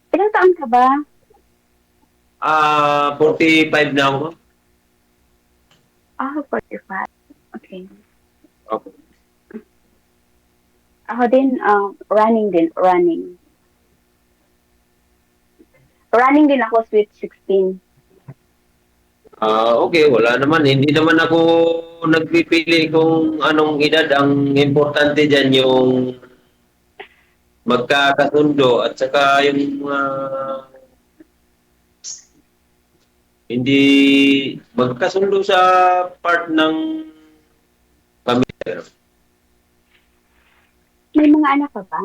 Ilang taon ka ba? 45 na ako. 45. Okay. Opo. Ako din, running din, running. Running din ako, sweet 16. Okay, wala naman. Hindi naman ako nagpipili kung anong edad. Ang importante diyan yung magkakasundo at saka yung hindi magkasundo sa part ng pamilya. May mga anak ka ba?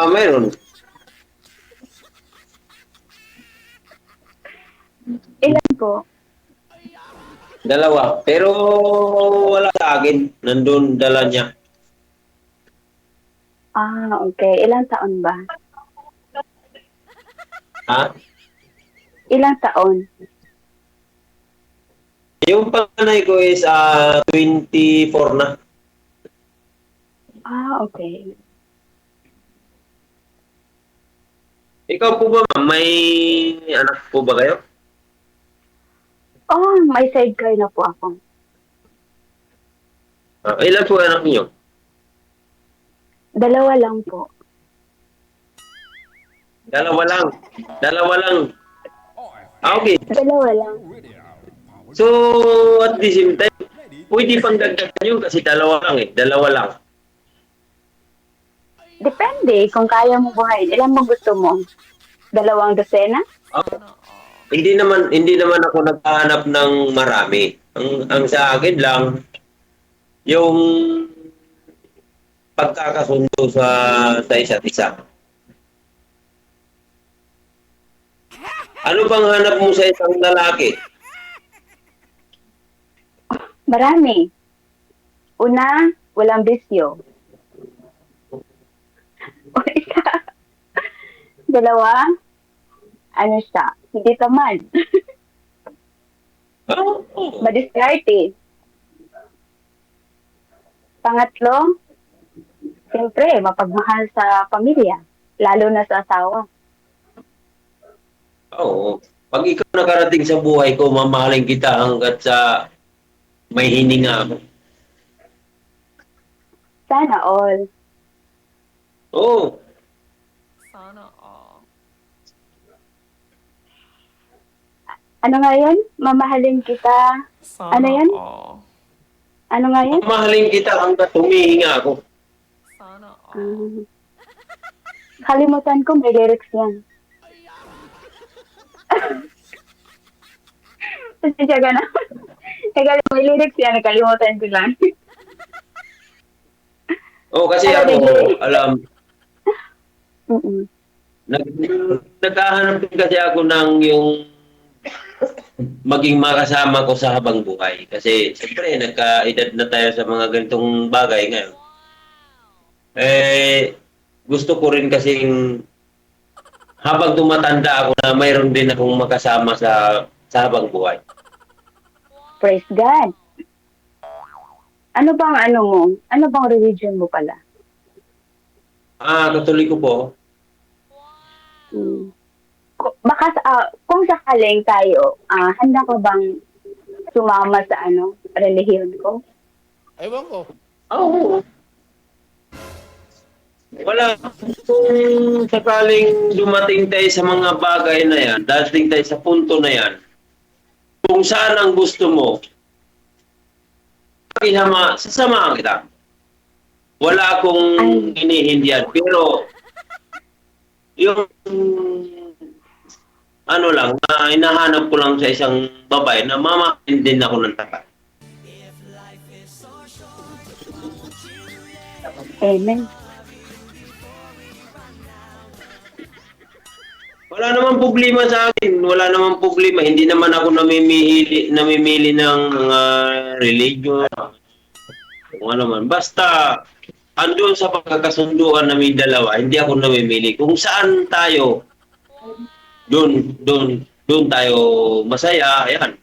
Mayroon. Ilan po? Dalawa. Pero wala sa akin. Nandun dala niya. Okay. Ilang taon ba? Ha? Ilang taon? Yung panganay ko is 24 na. Okay. Ikaw po ba, ma'am? May anak po ba kayo? May sidecar na po ako. Ilan po anak niyo? Dalawa lang po. Dalawa lang. Dalawa lang. Okay. Dalawa lang. So, at the same time, pwede pang dagdagan yun kasi dalawa lang eh. Dalawa lang. Depende kung kaya mo buhayin. Ilan mo gusto mo? Dalawang dosena? Ah, hindi naman ako naghahanap ng marami. Ang sa akin lang, yung pagkakasundo sa isa't isa. Ano bang hanap mo sa isang lalaki? Marami. Una, walang bisyo. O isa. Dalawa, ano siya? Hindi tamad. Oh. Madiskarte. Pangatlo, siyempre, mapagmahal sa pamilya. Lalo na sa asawa. Oo. Pag ikaw nakarating sa buhay ko, mamahalin kita hanggat sa may hininga ako. Sana all. Oo. Sana all. Ano nga yun? Mamahalin kita. Ano Sana yan? all. Ano nga yun? Mamahalin kita hanggat humihinga ako. Sana all. Kalimutan ko, may lyrics yan. Pasensya ka na. Teka, may lyrics yan. Nakalimutan ko lang. Oo, kasi Pero ako, nag- alam, Mm-mm. nag, naghahanap din kasi ako ng yung maging makasama ko sa habang buhay. Kasi, siyempre, nagka-edad na tayo sa mga ganitong bagay ngayon. Eh, gusto ko rin kasing habang tumatanda ako na mayroon din akong makasama sa habang buhay. Praise God. Ano bang ano mo? Ano bang religion mo pala? Katoliko po. Mm. Baka kung sakaling tayo, handa ka bang sumama sa relihiyon ko? Ewan ko. Oo. Wala. Kung sakaling dumating tayo sa mga bagay na yan, dating tayo sa punto na yan, kung saan ang gusto mo, sasamahan kita. Wala akong Ay, hinihindihan. Pero, yung ano lang, na hinahanap ko lang sa isang babae na mamahalin din ako ng tapat. amen. Wala namang problema sa akin. Wala namang problema. Hindi naman ako namimili ng mga religion. Kung ano man. Basta, andun sa pagkakasunduan namin dalawa, hindi ako namimili. Kung saan tayo, doon tayo masaya. Ayan.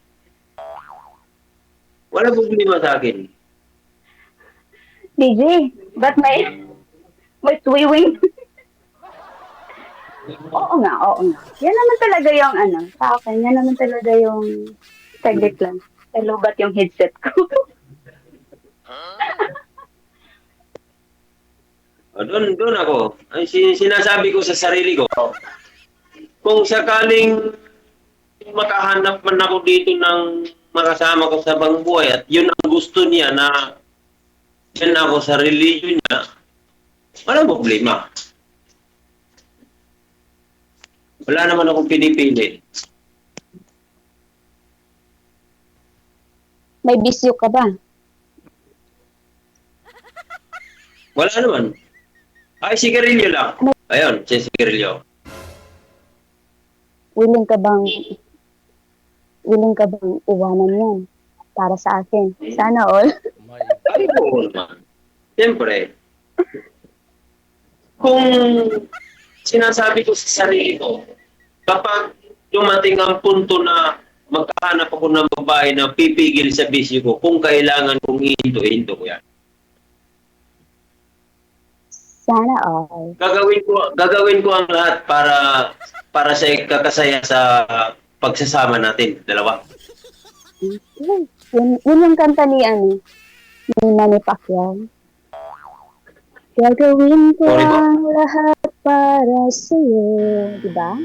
Wala problema sa akin. DJ, ba't may swiwing? Oo nga, oo nga. Yan naman talaga yung ano, sa akin, yan naman talaga yung saglit lang. Talubat yung headset ko. Doon ako. Ay, sinasabi ko sa sarili ko, kung sakaling makahanap man ako dito ng makasama ko sa bangbuhay at yun ang gusto niya na yan ako sa religion niya, walang problema. Wala naman akong pinipili. May bisyo ka ba? Wala naman. Ay, sigarilyo lang. Ayun, sigarilyo. Willing ka bang iwanan yan para sa akin? Sana all. Ay, oo naman. Siyempre, kung sinasabi ko sa sarili ko, kapag dumating ang punto na magkahanap ako ng babae na pipigil sa bisyo ko, kung kailangan kong ihinto ko yan. Sana all. Gagawin ko ang lahat para sa kakasaya sa pagsasama natin, dalawa. Yun yung kanta ni Manny Pacquiao. Gagawin ko Sorry po. ang lahat para sa'yo. Diba?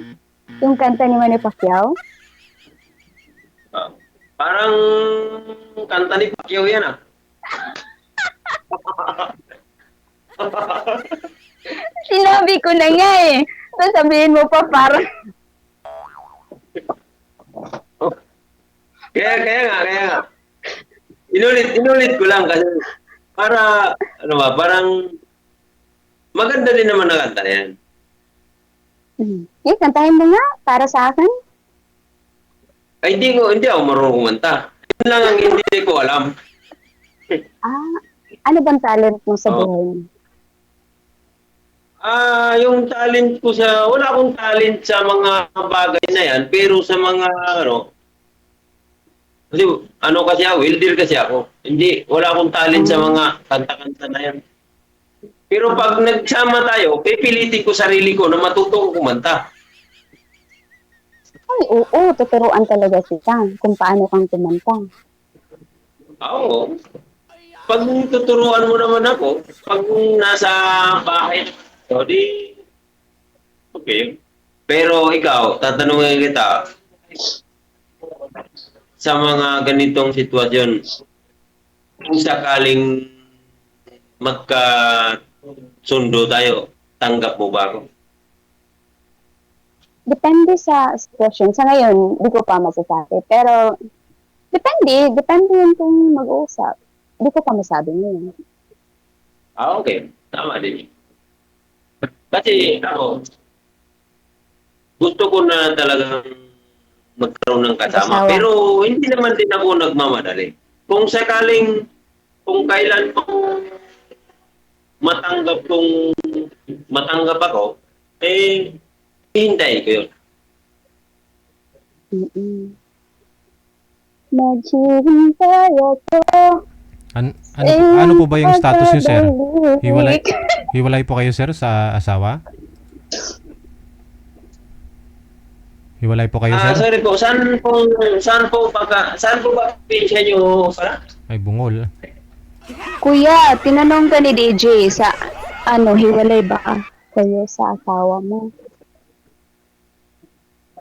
Yung kanta ni Manny Pacquiao. Parang kanta ni Pacquiao yan ah. Sinabi ko na nga eh. Sasabihin mo pa parang... Kaya nga. Inulit ko lang kasi para, parang maganda din naman na kanta na yan. Kantahin mo nga para sa akin. Ay, hindi ako marunong kumanta. Yun lang ang hindi ko alam. Ano bang talent mo sa buhay mo? Yung talent ko wala akong talent sa mga bagay na yan, pero sa mga, kasi ako, welder kasi ako. Wala akong talent sa mga kanta-kanta na yan. Pero pag nagsama tayo, pipilitin ko sarili ko na matuto ko kumanta. Ay, oo, tuturuan talaga kita kung paano kang kumanta. Oo. Pag tuturuan mo naman ako, pag nasa bahay, di, okay. Pero ikaw, tatanungin kita, sa mga ganitong sitwasyon, kung sakaling magka-sundo tayo, tanggap mo ba ako? Depende sa sitwasyon. Sa ngayon, di ko pa masasabi. Pero, depende yun kung mag-uusap. Di ko pa masabi yun. Okay. Tama din. Kasi ako, gusto ko na talagang magkaroon ng kasama. Asawa. Pero hindi naman din ako nagmamadali. Kung kailan matanggap ako, hihintayin ko yun. Naghihintay ako. Ano po ba yung status niyo, sir? Hiwalay po kayo, sir, sa asawa? Hiwalay po kayo, sir? Sorry po, saan po ba pinsya nyo pala? Ay, bungol. Kuya, tinanong ka ni DJ sa hiwalay ba kayo sa asawa mo?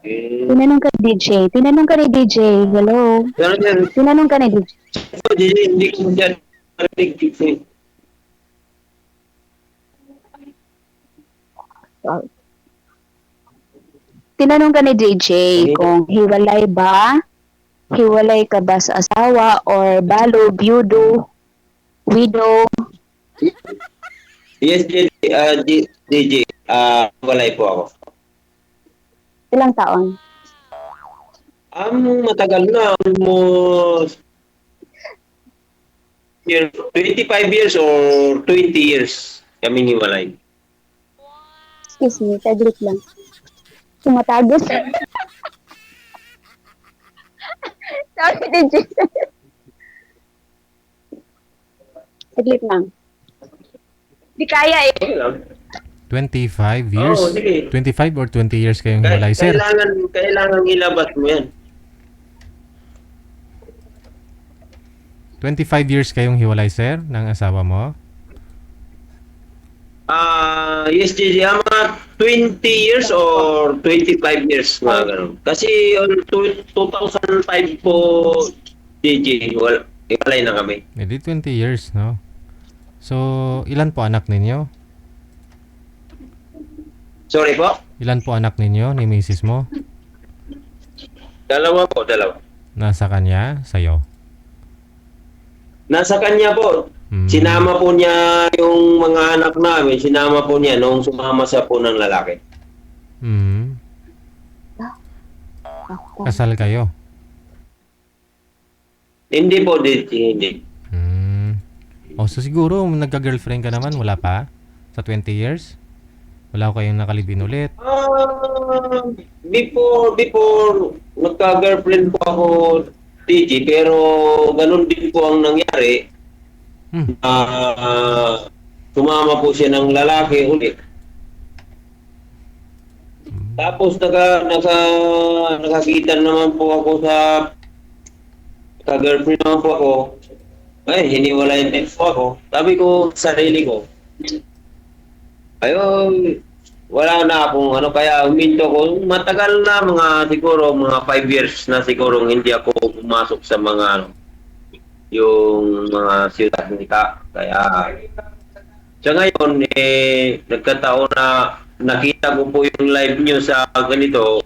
Tinanong ka ni DJ. Hello? Tinanong ka ni DJ. Hindi ko dyan narinig. Tinanong ka ni DJ kung hiwalay ka ba sa asawa or balo, byudo, widow. Yes, DJ. Walay po ako. Ilang taon? Matagal na. Almost 25 years or 20 years kaming hiwalay. Excuse me, taglit lang. Tumatagos. Sorry, DJ. Taglit lang. Di kaya eh. Okay lang. 25 years? Oo, sige. 25 or 20 years kayong hiwalay, sir? Kailangan ilabas mo yan. 25 years kayong hiwalay, sir, ng asawa mo? Yes, JJ, mga 20 years or 25 years, mga ganun. Kasi on 2005 po, JJ, iwalay na kami. Hindi 20 years, no? So, ilan po anak ninyo? Sorry po? Ilan po anak ninyo ni misis mo? Dalawa po, dalawa. Nasa kanya, sa'yo? Nasa kanya po. Sinama po niya yung mga anak namin, sinama po niya nung sumama sa po ng lalaki. Hmm. Kasal kayo? Hindi po, hindi. O, so siguro, nagka-girlfriend ka naman, wala pa? Sa 20 years? Wala ko kayong nakalibin ulit? Before, nagka-girlfriend po ako, TG, pero ganun din po ang nangyari. Sumama po siya ng lalaki ulit. Tapos nakakita naman po ako girlfriend naman po ako. Ay, hiniwalay din po ako. Sabi ko sa sarili ko, ayun, wala na akong kaya huminto ko. Matagal na, siguro mga 5 years na siguro hindi ako pumasok sa yung mga siyudad nila. Kaya sa ngayon, nagkataon na nakita ko po yung live nyo sa ganito,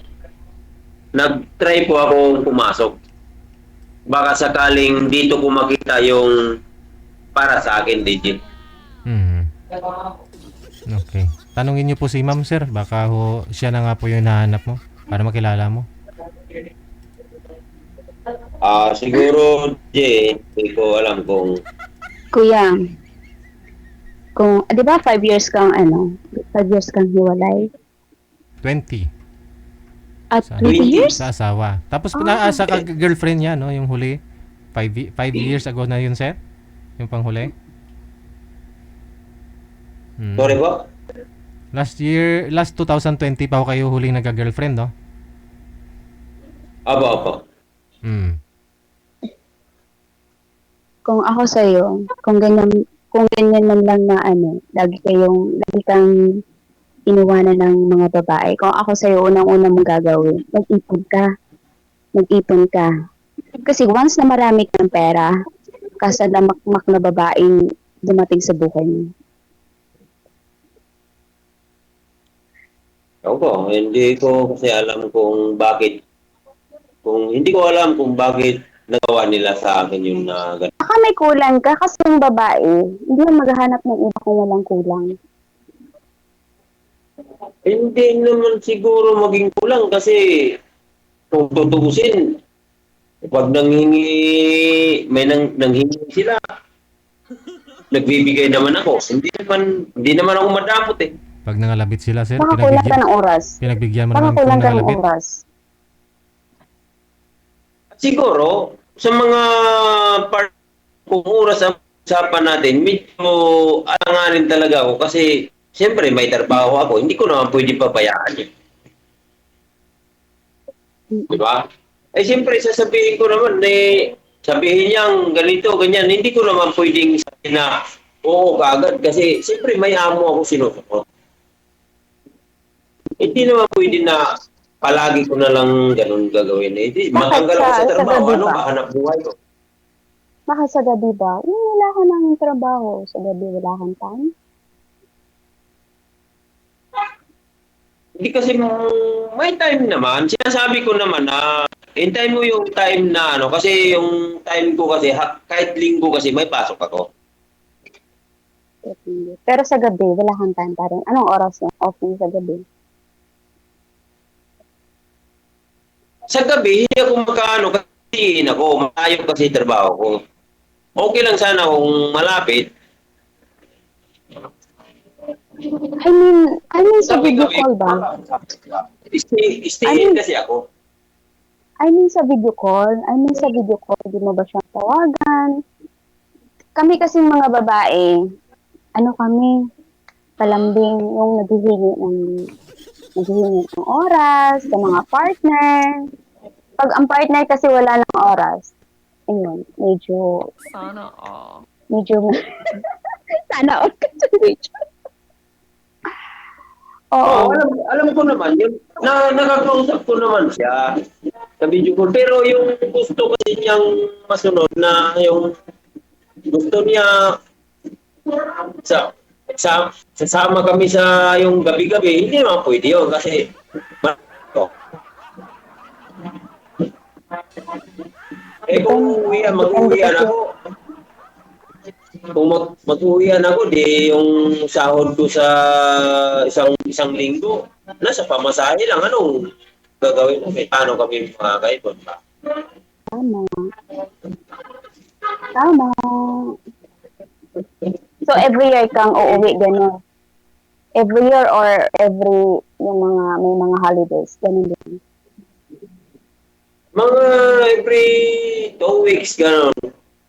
nag-try po akong pumasok. Baka sakaling dito ko makita yung para sa akin, DJ. Okay. Tanungin niyo po si ma'am, sir. Baka siya na nga po yung nahanap mo para makilala mo. Siguro, Jay, hindi ko alam kung... Kuya, di ba 5 years kang 5 years kang hiwalay? 20. At Sa- 20 years? Sa asawa. Tapos pinaasa ka girlfriend niya, no? Yung huli. 5 years ago na yun, sir? Yung panghuli? Sorry po? Last 2020 pa ho kayo huling nagka-girlfriend, no? Apo. Kung ako sa'yo, kung ganyan man lang na lagi kang iniwanan ng mga babae. Kung ako sa'yo, unang-una mong gagawin, mag-ipon ka. Kasi once na marami kang pera, kasalamakmak na babaeng dumating sa buhay mo. Opo, hindi ko kasi alam kung bakit. Hindi ko alam kung bakit nagawa nila sa akin yung ganun. Baka may kulang ka kasi yung babae, hindi mo maghahanap ng iba kung walang kulang. Hindi naman siguro maging kulang kasi kung tutuusin, pag nanghingi sila, nagbibigay naman ako. Hindi naman ako madamot eh. Pag nangalabit sila, sir, Baka kulang ka ng oras. pinagbigyan mo Baka naman kulang kung ka ng nangalabit. oras. Siguro, sa mga part kung oras ang usapan natin, medyo alanganin talaga ako kasi siyempre may trabaho ako, hindi ko naman pwede pabayaan yun. Diba? Siyempre sasabihin ko naman, sabihin niyang ganito, ganyan, hindi ko naman pwedeng sabihin na oo kaagad kasi siyempre may amo ako sinusunod. Hindi naman pwede na palagi ko na lang ganun gagawin. Matanggal ako sa trabaho, hanap buhay ko. Baka sa gabi ba? Wala ka ng trabaho. Sa gabi wala kang time? Hindi kasi may time naman. Sinasabi ko naman na hintay mo yung time na kasi yung time ko kasi kahit linggo kasi may pasok ako. Pero sa gabi, wala kang time pa rin. Anong oras yung off mo sa gabi? Sa gabi, hindi ako kasi malayo kasi trabaho ko. Okay lang sana kung malapit. I mean sa video call ba? Stay kasi ako. I mean sa video call, di mo ba siyang tawagan? Kami kasi mga babae, kami, palambing yung naghihingi ng oras sa mga partner. Pag ang partner kasi wala ng oras, ayun, Sana all. medyo, sana all kasi medyo. Oo, Oo. alam ko naman yun. Nakakausap ko naman siya sa video call. Pero yung gusto kasi niyang masunod na yung gusto niya sasama kami sa yung gabi-gabi, hindi naman pwede yun kasi oh, kung mag-uwian Depende kasi. ako, kung mag-uwian ako, di yung sahod ko sa isang linggo, nasa pamasahe lang, anong gagawin namin? Paano kami makakaipon ba? Tama. Tama. So, every year kang uuwi, gano'n? Every year or may mga holidays, gano'n din. Mga every 2 weeks, gano'n.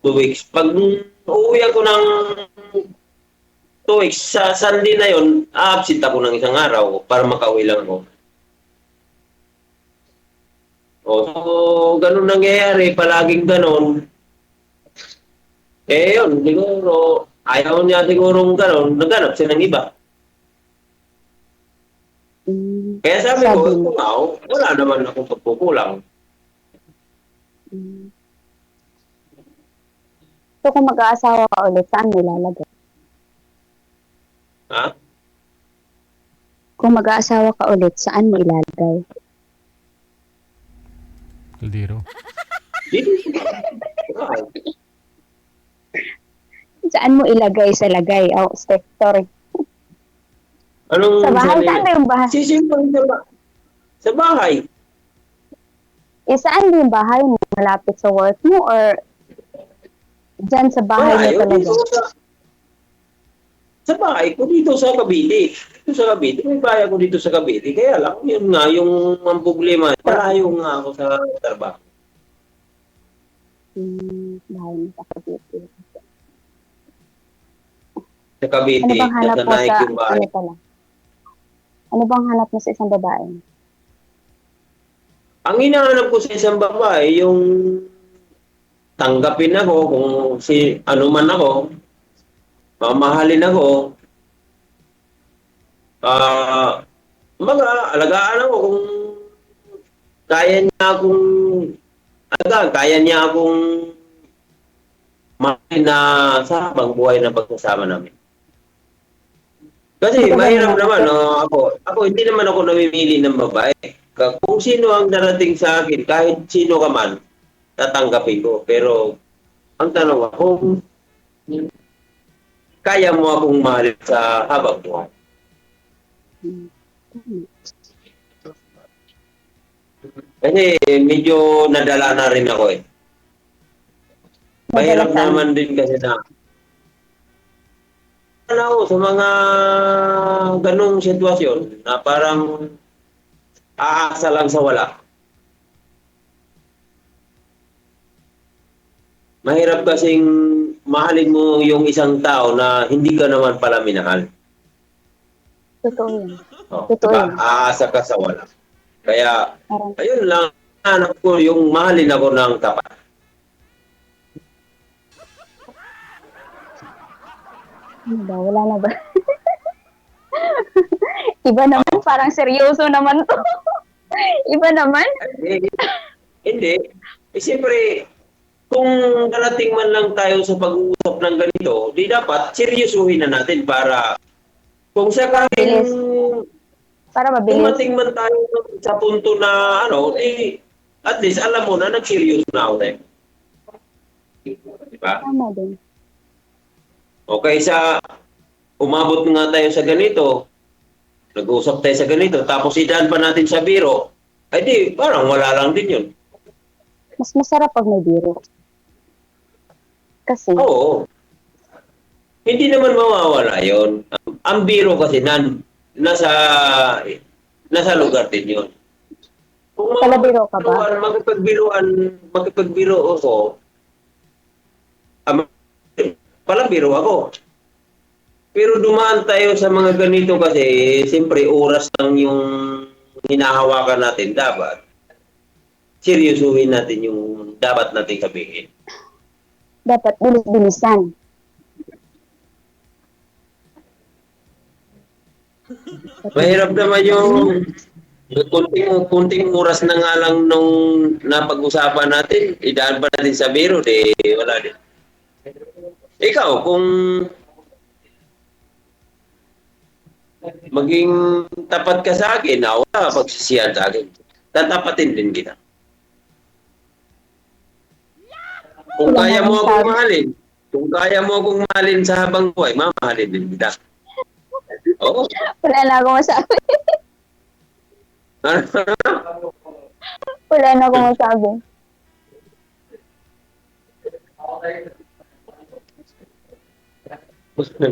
2 weeks. Pag uuwi ako ng 2 weeks, sa Sunday na yon, absent ako ng isang araw para makauwi lang ako. So, ganun nangyayari, palaging ganun. Yun, siguro, ayaw niya sigurong ganun, naghanap siya ng iba. Kaya sabi ko, Sabi mo. kung ako, wala naman akong pagkukulang. So, kung mag-aasawa ka ulit, saan mo ilalagay? Ha? Kung mag-aasawa ka ulit, saan mo ilalagay? Kaldero. Dito. Saan mo ilagay sa lagay? Oh, story. Anong Sa bahay? sabi? Saan ba yung bahay? Sisimpang sa bahay. Saan ba yung bahay mo? Malapit sa work mo or dyan sa bahay mo talaga? Dito sa bahay ko dito sa Cavite. Dito sa Cavite. May bahay ko dito sa Cavite. Kaya lang, yun nga, yung ang problema, malayo nga ako sa trabaho. Bahay mo sa Cavite. Sa Cavite, Ano bang hanap mo nasanay sa, yung bahay. Ano bang hanap mo sa isang babae? Ang hinahanap ko sa isang babae, yung tanggapin ako kung ano man ako, mamahalin ako, alagaan ako kung kaya niya akong alagaan, kaya niya akong mahalin na sa habang buhay na pagsasama namin. Kasi mahirap naman, ako hindi naman ako namimili ng babae. Kung sino ang darating sa akin, kahit sino ka man, tatanggapin ko. Pero ang tanong ako, kaya mo akong mahalin sa habang buhay. Kasi medyo nadala na rin ako eh. Mahirap naman din kasi na sa mga ganong sitwasyon na parang aasa lang sa wala. Mahirap kasing mahalin mo yung isang tao na hindi ka naman pala minahal. Totoo yun. Totoo diba? Aasa ka sa wala. Kaya, Parang, ayun lang, anak ko yung mahalin ako ng tapat. ano ba? Wala na ba? Iba naman, parang seryoso naman to. Iba naman? Hindi. Siyempre, kung darating man lang tayo sa pag-uusap ng ganito, di dapat seryosuhin na natin para kung sakaling Para mabilis. dumating man tayo sa punto na at least alam mo na nag-serious na ako tayo. Diba? Tama din. Okay, umabot nga tayo sa ganito, nag-uusap tayo sa ganito, tapos idaan pa natin sa biro, ay di, parang wala lang din yun. Mas masarap pag may biro. Kasi, Oo. Hindi naman mawawala yon. Ang biro kasi nasa lugar din yun. Kung palabiro ka ba? Magkipagbiro ako, palabiro ako. Pero dumaan tayo sa mga ganito kasi, siyempre oras lang yung hinahawakan natin. Dapat seryosuhin natin yung dapat natin sabihin. Dapat bilis-bilisan. Mahirap naman yung kunting oras na nga lang nung napag-usapan natin, idaan pa natin sa biro, wala din. Ikaw, kung maging tapat ka sa akin, wala ka pagsisiyan sa akin. Tatapatin din kita. Kung kaya mo akong mahalin sa habang buhay, mamahalin din kita. Oo. Wala na akong masabi. Wala na akong masabi.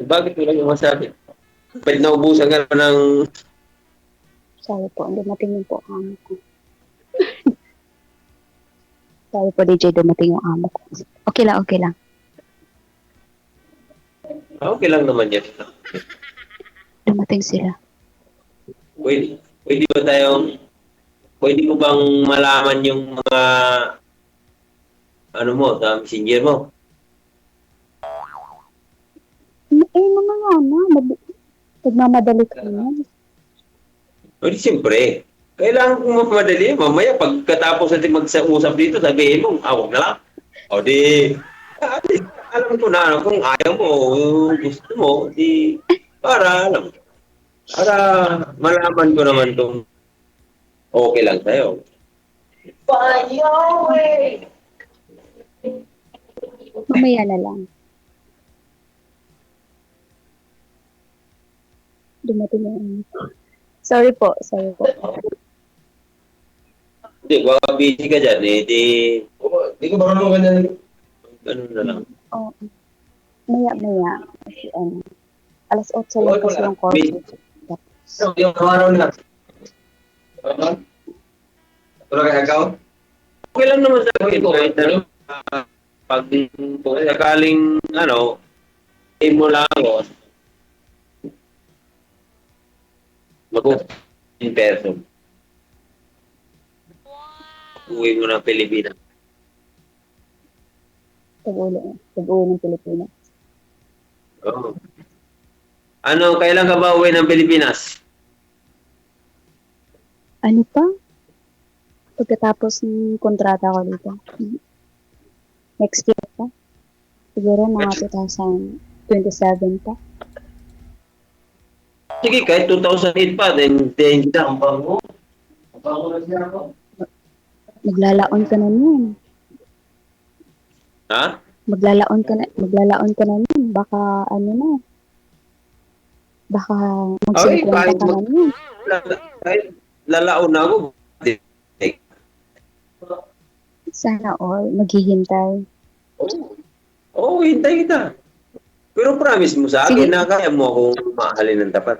Bakit mo lang yung masabi? Pwede naubusan ka na ng... Sorry po, dumating yung po amo ko. Sorry po, DJ, dumating yung amo ko. Okay lang, okay lang. Okay lang naman yan. Dumating sila. Pwede mo bang malaman yung mga ano mo, sa messenger mo? Naman nga na. Nagmamadali ka na. Pwede siyempre. Kailangan kong mamadali. Mamaya, pagkatapos natin mag-usap dito, sabihin mo, awag na lang. O alam ko na, kung ayaw mo, gusto mo, para malaman ko naman kung okay lang sa'yo. Mamaya na lang. Dumating yung amo ko. Sorry po. Hindi, baka busy ka dyan, di ko marunong ganyan. Ganun na lang. Oo. Maya. Kasi alas 8 lang kasi yung course. Yung araw na. Tulog ka ikaw? Okay lang naman sa akin ko. Pag sakaling, mo lang ako, mag-usap in person. Uwi mo ng Pilipinas. Tag-uwi ng Pilipinas. Oo. Kailan ka ba uwi ng Pilipinas? Ano pa? Pagkatapos ng kontrata ko dito. Next year pa. Siguro mga 2027 pa. Sige, kahit 2008 pa, then kita ang bango. Ang bango na siya ako. Maglalaon ka na nun. Ha? Maglalaon ka na nun. Baka Baka magsikwenta ka na nun. Kahit lalaon na ako. Sana all. Maghihintay. Oo, hintay kita. Pero promise mo sa akin na kaya mo akong mahalin ng tapat.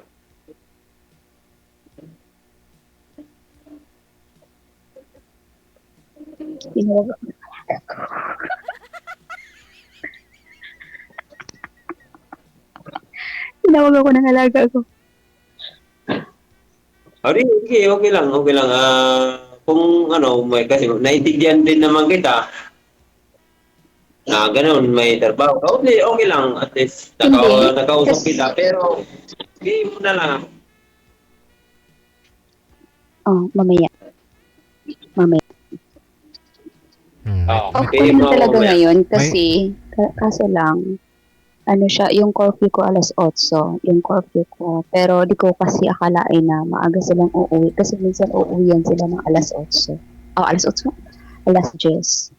Tinawag ako ng alaga ko. Okay lang. Kung kasi naintindihan din naman kita, na ganun, may trabaho. Okay lang, at least nakausap kita, pero hindi mo na lang. Mamaya. Okay Okay, na talaga mamaya. ngayon kasi, kaso lang, siya, yung curfew ko alas 8, yung curfew ko. Pero di ko kasi akalain na maaga silang uuwi. Kasi minsan uuwihan sila ng alas 8. Alas 8? Alas 10.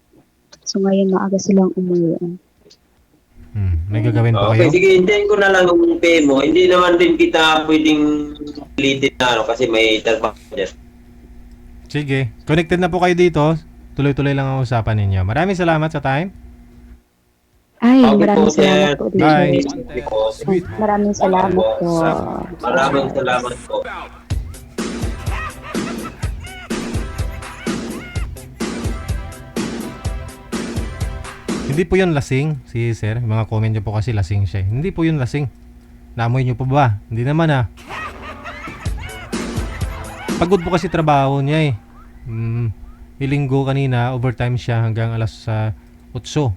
So ngayon maaga silang umuwi. May gagawin po Okay, kayo? sige, hintayin ko na lang yung pay mo. Hindi naman din kita pwedeng pilitin na kasi may trabaho dyan. Sige. Connected na po kayo dito. Tuloy-tuloy lang ang usapan ninyo. Maraming salamat sa time. Ay, Okay maraming po, sir. salamat po. Bye. Maraming salamat po. Maraming salamat po. Hindi po yun lasing, si sir. Yung mga comment niyo po kasi lasing siya. Hindi po yun lasing. Naamoy nyo pa ba? Hindi naman ah. Pagod po kasi trabaho niya eh. Ilinggo kanina, overtime siya hanggang alas 8.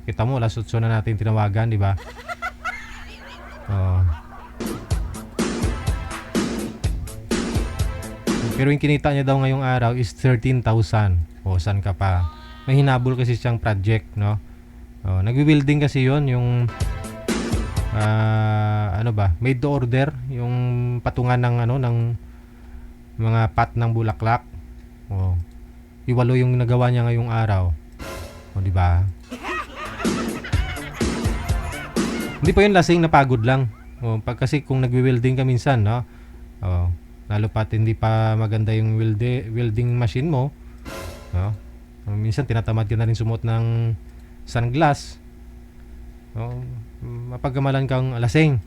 Kita mo, alas 8 na natin tinawagan, di ba? Oh. Pero yung kinita niya daw ngayong araw is 13,000. O, saan ka pa? May hinabol kasi siyang project, no? O, nagwi-welding kasi yon yung ano ba? Made to order, yung patungan ng ano ng mga pat ng bulaklak. O, iwalo yung nagawa niya ngayong araw. O, di ba? Hindi pa yun lasing, napagod lang. O, kasi kung nagwi-welding ka minsan, no? O, lalo pat hindi pa maganda yung welding machine mo, no? Minsan tinatamad ka na rin sumuot ng sunglass, no? Mapagkamalan kang lasing.